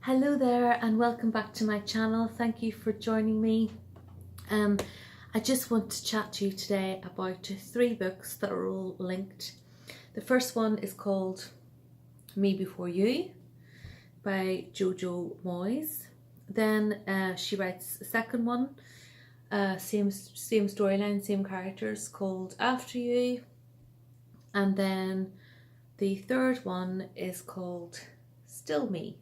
Hello there and welcome back to my channel. Thank you for joining me. I just want to chat to you today about three books that are all linked. The first one is called Me Before You by Jojo Moyes. Then she writes a second one, same storyline, same characters, called After You. And then the third one is called Still Me.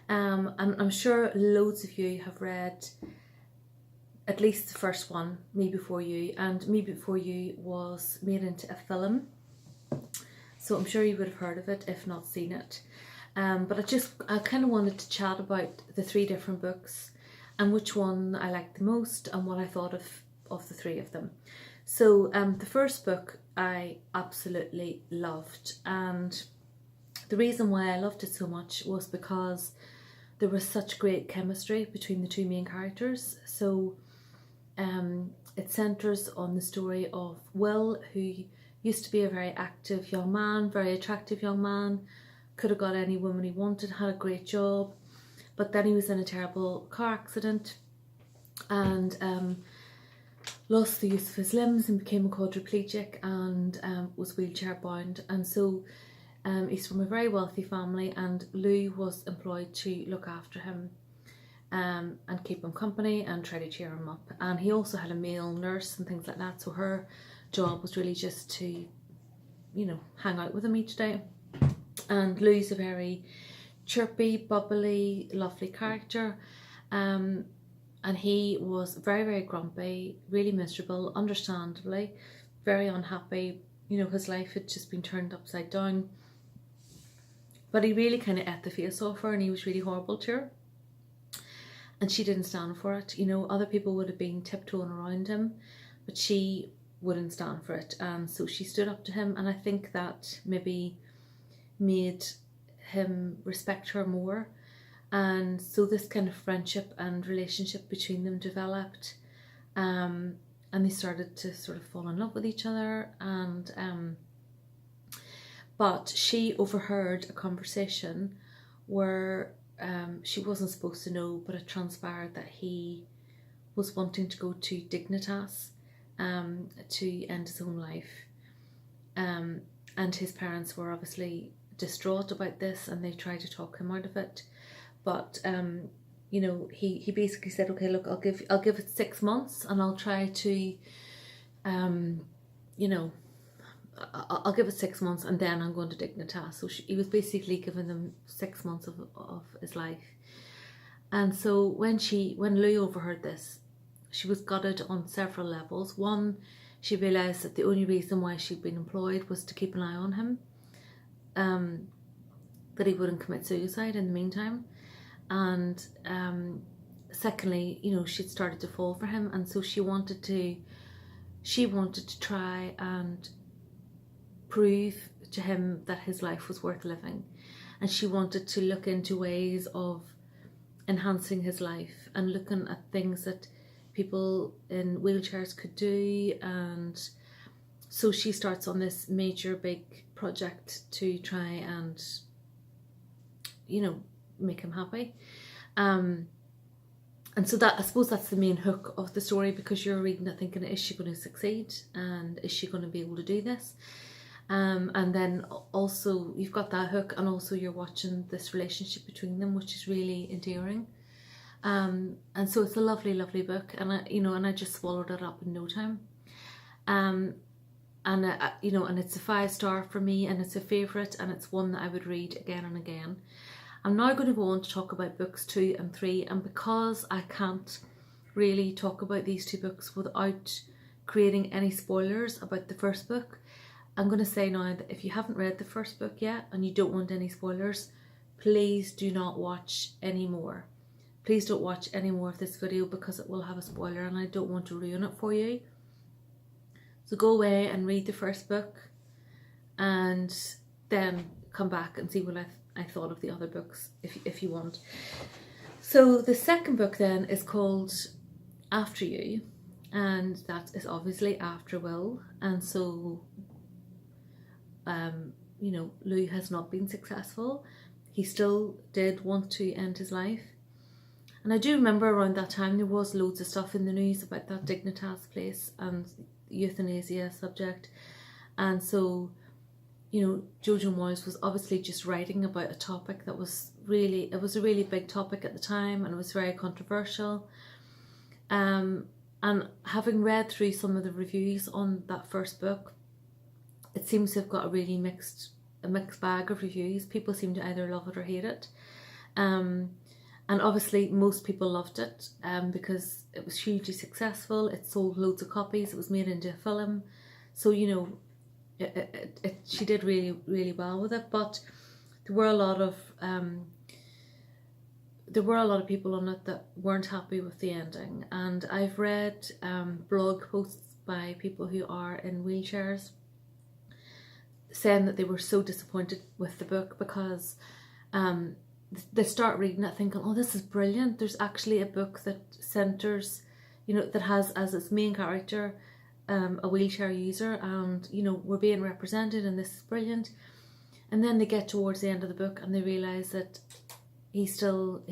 I'm sure loads of you have read at least the first one, Me Before You, and Me Before You was made into a film, so I'm sure you would have heard of it if not seen it. But I kind of wanted to chat about the three different books and which one I liked the most and what I thought of the three of them. So the first book I absolutely loved, and the reason why I loved it so much was because there was such great chemistry between the two main characters. So it centres on the story of Will, who used to be a very active young man, very attractive young man, could have got any woman he wanted, had a great job, but then he was in a terrible car accident and lost the use of his limbs and became a quadriplegic and was wheelchair bound. And so he's from a very wealthy family, and Lou was employed to look after him and keep him company and try to cheer him up. And he also had a male nurse and things like that, so her job was really just to, you know, hang out with him each day. And Lou's a very chirpy, bubbly, lovely character, and he was very, very grumpy, really miserable, understandably, very unhappy. You know, his life had just been turned upside down. But he really kind of ate the face off her, and he was really horrible to her. And she didn't stand for it. You know, other people would have been tiptoeing around him, but she wouldn't stand for it. And so she stood up to him, and I think that maybe made him respect her more. And so this kind of friendship and relationship between them developed. And they started to sort of fall in love with each other. And but she overheard a conversation where she wasn't supposed to know, but it transpired that he was wanting to go to Dignitas to end his own life. And his parents were obviously distraught about this, and they tried to talk him out of it. But you know, he basically said, okay, look, I'll give it 6 months, and I'll try to you know, I'll give it 6 months, and then I'm going to Dignitas. So he was basically giving them 6 months of his life. And so when Lou overheard this, she was gutted on several levels. One, she realised that the only reason why she'd been employed was to keep an eye on him, that he wouldn't commit suicide in the meantime. And secondly, you know, she'd started to fall for him, and so she wanted to try and prove to him that his life was worth living, and she wanted to look into ways of enhancing his life and looking at things that people in wheelchairs could do. And so she starts on this major big project to try and, you know, make him happy. And so that, I suppose that's the main hook of the story, because you're reading it thinking, is she going to succeed, and is she going to be able to do this? And then also you've got that hook, and also you're watching this relationship between them, which is really endearing. And so it's a lovely, lovely book, and I just swallowed it up in no time. You know, and it's a 5-star for me, and it's a favourite, and it's one that I would read again and again. I'm now going to go on to talk about books 2 and 3, and because I can't really talk about these two books without creating any spoilers about the first book, I'm going to say now that if you haven't read the first book yet and you don't want any spoilers, please do not watch any more. Please don't watch any more of this video, because it will have a spoiler and I don't want to ruin it for you. So go away and read the first book, and then come back and see what I thought of the other books if you want. So the second book then is called After You, and that is obviously after Will. And so you know, Lou has not been successful. he still did want to end his life. And I do remember around that time there was loads of stuff in the news about that Dignitas place and euthanasia subject. And so, you know, Jojo Moyes was obviously just writing about a topic that was really, it was a really big topic at the time, and it was very controversial. And having read through some of the reviews on that first book, it seems to have got a really mixed bag of reviews. People seem to either love it or hate it. And obviously most people loved it because it was hugely successful. It sold loads of copies. It was made into a film. So, you know, she did really, really well with it. But there were a lot of people on it that weren't happy with the ending. And I've read blog posts by people who are in wheelchairs saying that they were so disappointed with the book because they start reading it thinking, oh, this is brilliant. There's actually a book that centres, you know, that has as its main character a wheelchair user, and, you know, we're being represented and this is brilliant. And then they get towards the end of the book and they realise that he still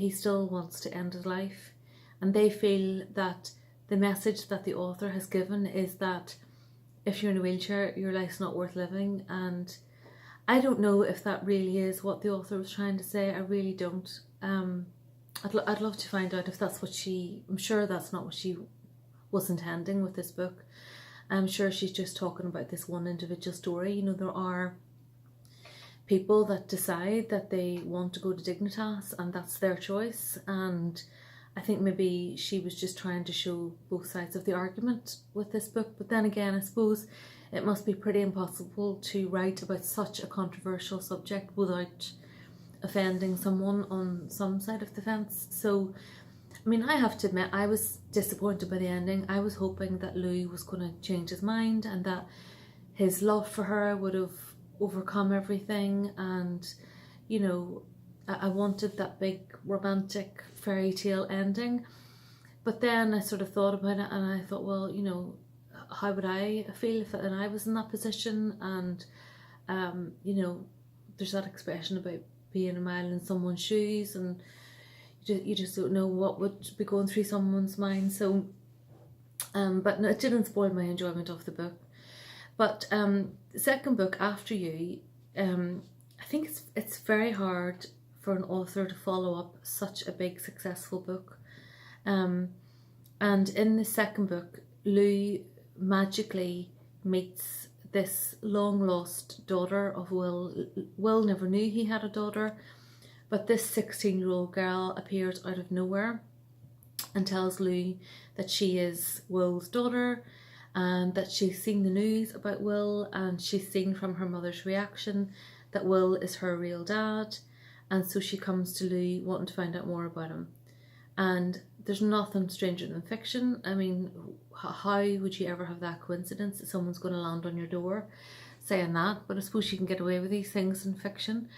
wants to end his life. And they feel that the message that the author has given is that if you're in a wheelchair, your life's not worth living. And I don't know if that really is what the author was trying to say. I really don't. I'd love to find out if that's what I'm sure that's not what she was intending with this book. I'm sure she's just talking about this one individual story. You know, there are people that decide that they want to go to Dignitas and that's their choice. And I think maybe she was just trying to show both sides of the argument with this book. But then again, I suppose it must be pretty impossible to write about such a controversial subject without offending someone on some side of the fence. So, I mean, I have to admit, I was disappointed by the ending. I was hoping that Louis was going to change his mind and that his love for her would have overcome everything. And, you know, I wanted that big romantic fairy tale ending. But then I sort of thought about it and I thought, well, you know, how would I feel if I was in that position? And, you know, there's that expression about being a mile in someone's shoes, and you just don't know what would be going through someone's mind. So, but no, it didn't spoil my enjoyment of the book. But the second book, After You, I think it's very hard for an author to follow up such a big successful book. And in the second book, Lou magically meets this long lost daughter of Will. Will never knew he had a daughter, but this 16-year-old girl appears out of nowhere and tells Lou that she is Will's daughter and that she's seen the news about Will, and she's seen from her mother's reaction that Will is her real dad. And so she comes to Lou wanting to find out more about him. And there's nothing stranger than fiction. I mean, how would you ever have that coincidence that someone's going to land on your door saying that? But I suppose you can get away with these things in fiction.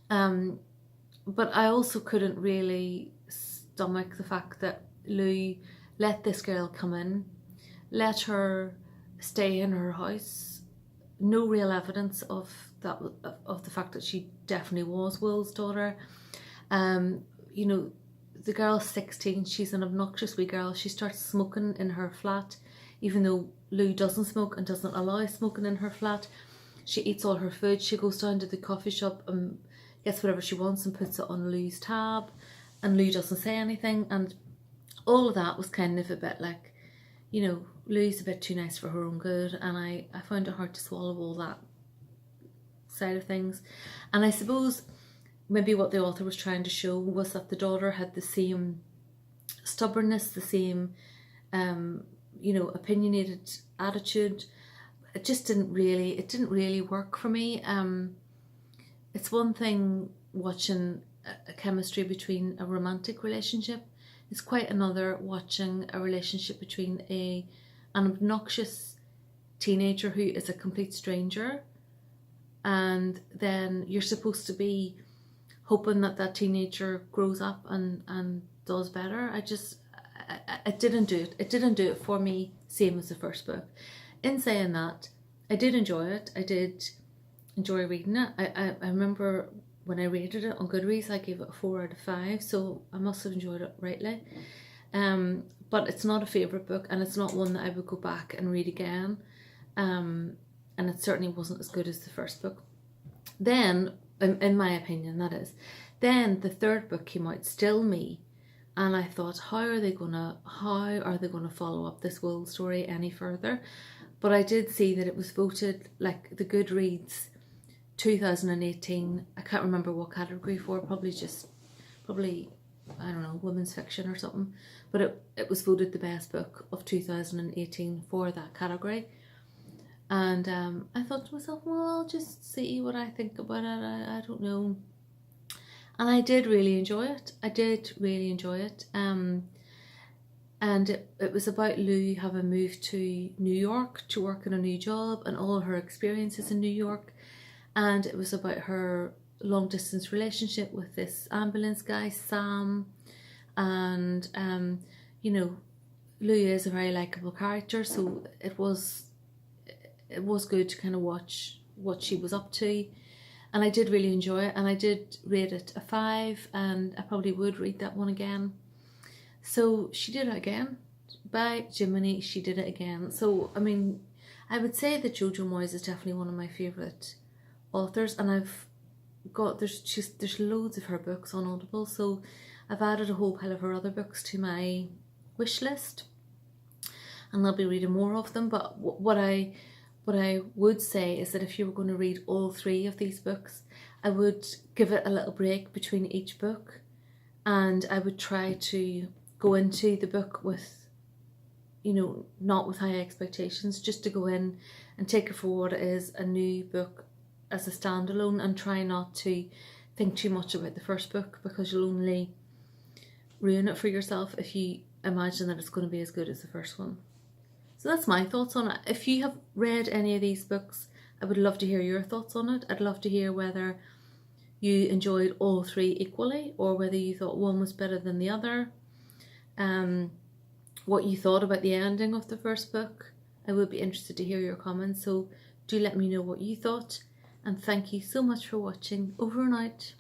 But I also couldn't really stomach the fact that Lou let this girl come in, let her stay in her house. No real evidence of the fact that she definitely was Will's daughter. You know, the girl's 16, she's an obnoxious wee girl. She starts smoking in her flat, even though Lou doesn't smoke and doesn't allow smoking in her flat. She eats all her food. She goes down to the coffee shop and gets whatever she wants and puts it on Lou's tab, and Lou doesn't say anything. And all of that was kind of a bit like, you know, Lou's a bit too nice for her own good, and I found it hard to swallow all that side of things. And I suppose maybe what the author was trying to show was that the daughter had the same stubbornness, the same you know, opinionated attitude. It just didn't really work for me. It's one thing watching a chemistry between a romantic relationship. It's quite another watching a relationship between an obnoxious teenager who is a complete stranger, and then you're supposed to be hoping that that teenager grows up and does better. It didn't do it. It didn't do it for me, same as the first book. In saying that, I did enjoy it. I did enjoy reading it. I remember when I rated it on Goodreads, I gave it a 4 out of 5, so I must have enjoyed it rightly. But it's not a favourite book, and it's not one that I would go back and read again. And it certainly wasn't as good as the first book. Then, in my opinion, that is. Then the third book came out, Still Me, and I thought, how are they gonna follow up this Will story any further? But I did see that it was voted, like, the Goodreads 2018, I can't remember what category for, probably, I don't know, women's fiction or something, but it was voted the best book of 2018 for that category. And I thought to myself, well, I'll just see what I think about it. I don't know. And I did really enjoy it. And it was about Lou having moved to New York to work in a new job and all her experiences in New York. And it was about her long distance relationship with this ambulance guy, Sam. And, you know, Lou is a very likeable character, so it was good to kind of watch what she was up to. And I did really enjoy it, and I did rate it a 5, and I probably would read that one again. So she did it again. By Jiminy, she did it again. So, I mean, I would say that Jojo Moyes is definitely one of my favourite authors, and there's loads of her books on Audible, so I've added a whole pile of her other books to my wish list, and I'll be reading more of them. But what I would say is that if you were going to read all 3 of these books, I would give it a little break between each book, and I would try to go into the book with, you know, not with high expectations, just to go in and take it for what it is, a new book as a standalone, and try not to think too much about the first book, because you'll only ruin it for yourself if you imagine that it's going to be as good as the first one. So that's my thoughts on it. If you have read any of these books, I would love to hear your thoughts on it. I'd love to hear whether you enjoyed all 3 equally, or whether you thought one was better than the other. What you thought about the ending of the first book. I would be interested to hear your comments, so do let me know what you thought. And thank you so much for watching. Over and out.